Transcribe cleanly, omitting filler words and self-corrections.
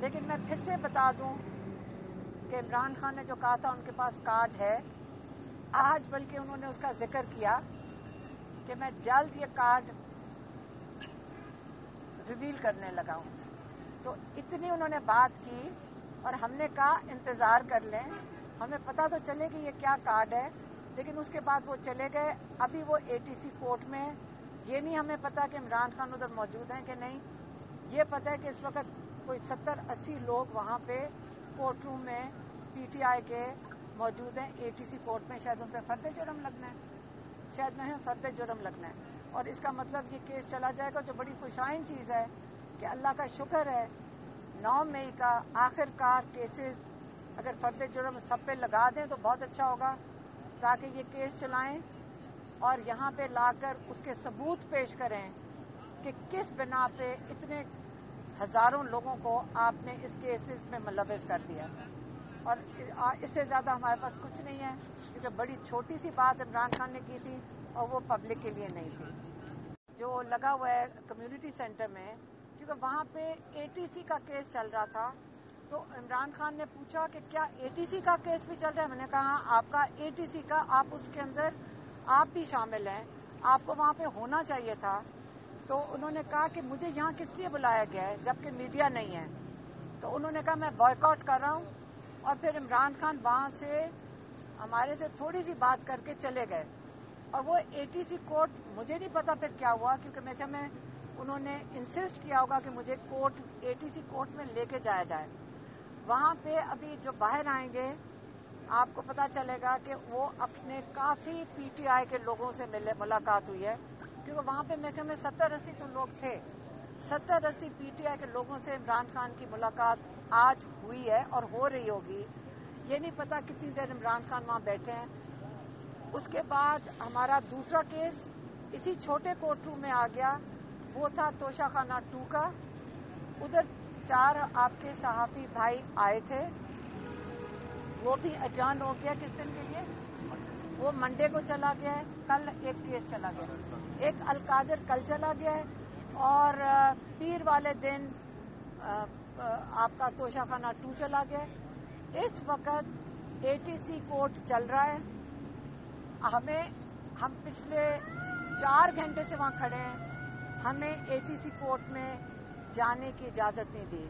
لیکن میں پھر سے بتا دوں کہ عمران خان نے جو کہا تھا ان کے پاس کارڈ ہے، آج بلکہ انہوں نے اس کا ذکر کیا کہ میں جلد یہ کارڈ ریویل کرنے لگا ہوں. تو اتنی انہوں نے بات کی اور ہم نے کہا انتظار کر لیں، ہمیں پتہ تو چلے کہ یہ کیا کارڈ ہے. لیکن اس کے بعد وہ چلے گئے. ابھی وہ ATC کورٹ میں، یہ نہیں ہمیں پتا کہ عمران خان ادھر موجود ہیں کہ نہیں. یہ پتہ ہے کہ اس وقت کوئی 70-80 لوگ وہاں پہ کورٹ روم میں PTI کے موجود ہیں ATC کورٹ میں. شاید ان پہ فرد جرم لگنا ہے، شاید میں فرد جرم لگنا ہے. اور اس کا مطلب یہ کیس چلا جائے گا، جو بڑی خوشائن چیز ہے کہ اللہ کا شکر ہے 9 مئی کا آخر کار کیسز اگر فرد جرم سب پہ لگا دیں تو بہت اچھا ہوگا، تاکہ یہ کیس چلائیں اور یہاں پہ لا کر اس کے ثبوت پیش کریں کہ کس بنا پہ اتنے ہزاروں لوگوں کو آپ نے اس کیسز میں ملوث کر دیا. اور اس سے زیادہ ہمارے پاس کچھ نہیں ہے، کیونکہ بڑی چھوٹی سی بات عمران خان نے کی تھی اور وہ پبلک کے لیے نہیں تھی. جو لگا ہوا ہے کمیونٹی سینٹر میں، کیونکہ وہاں پہ ATC کا کیس چل رہا تھا، تو عمران خان نے پوچھا کہ کیا ATC کا کیس بھی چل رہا ہے. میں نے کہا ہاں، آپ کا ATC کا، آپ اس کے اندر آپ بھی شامل ہیں، آپ کو وہاں پہ ہونا چاہیے تھا. تو انہوں نے کہا کہ مجھے یہاں کس لیے بلایا گیا ہے جبکہ میڈیا نہیں ہے. تو انہوں نے کہا میں بائیکاٹ کر رہا ہوں. اور پھر عمران خان وہاں سے ہمارے سے تھوڑی سی بات کر کے چلے گئے. اور وہ ATC کورٹ، مجھے نہیں پتا پھر کیا ہوا، کیونکہ میں کہا انہوں نے انسسٹ کیا ہوگا کہ مجھے ATC کورٹ میں لے کے جایا جائے. وہاں پہ ابھی جو باہر آئیں گے آپ کو پتا چلے گا کہ وہ اپنے کافی PTI کے لوگوں سے ملاقات ہوئی ہے، کیونکہ وہاں پہ میں کہا 70-80 تو لوگ تھے. 70-80 PTI کے لوگوں سے عمران خان کی ملاقات آج ہوئی ہے اور ہو رہی ہوگی. یہ نہیں پتا کتنی دیر عمران خان وہاں بیٹھے ہیں. اس کے بعد ہمارا دوسرا کیس اسی چھوٹے کورٹ روم میں آ گیا، وہ تھا توشہ خانہ 2 کا. ادھر 4 آپ کے صحافی بھائی آئے تھے، وہ بھی اجان ہو گیا کس دن کے لیے، وہ منڈے کو چلا گیا ہے. کل ایک کیس چلا گیا، ایک القادر کل چلا گیا ہے، اور پیر والے دن آپ کا توشہ خانہ 2 چلا گیا ہے. اس وقت ATC کورٹ چل رہا ہے. ہم پچھلے 4 گھنٹے سے وہاں کھڑے ہیں، ہمیں ATC کورٹ میں جانے کی اجازت نہیں دی.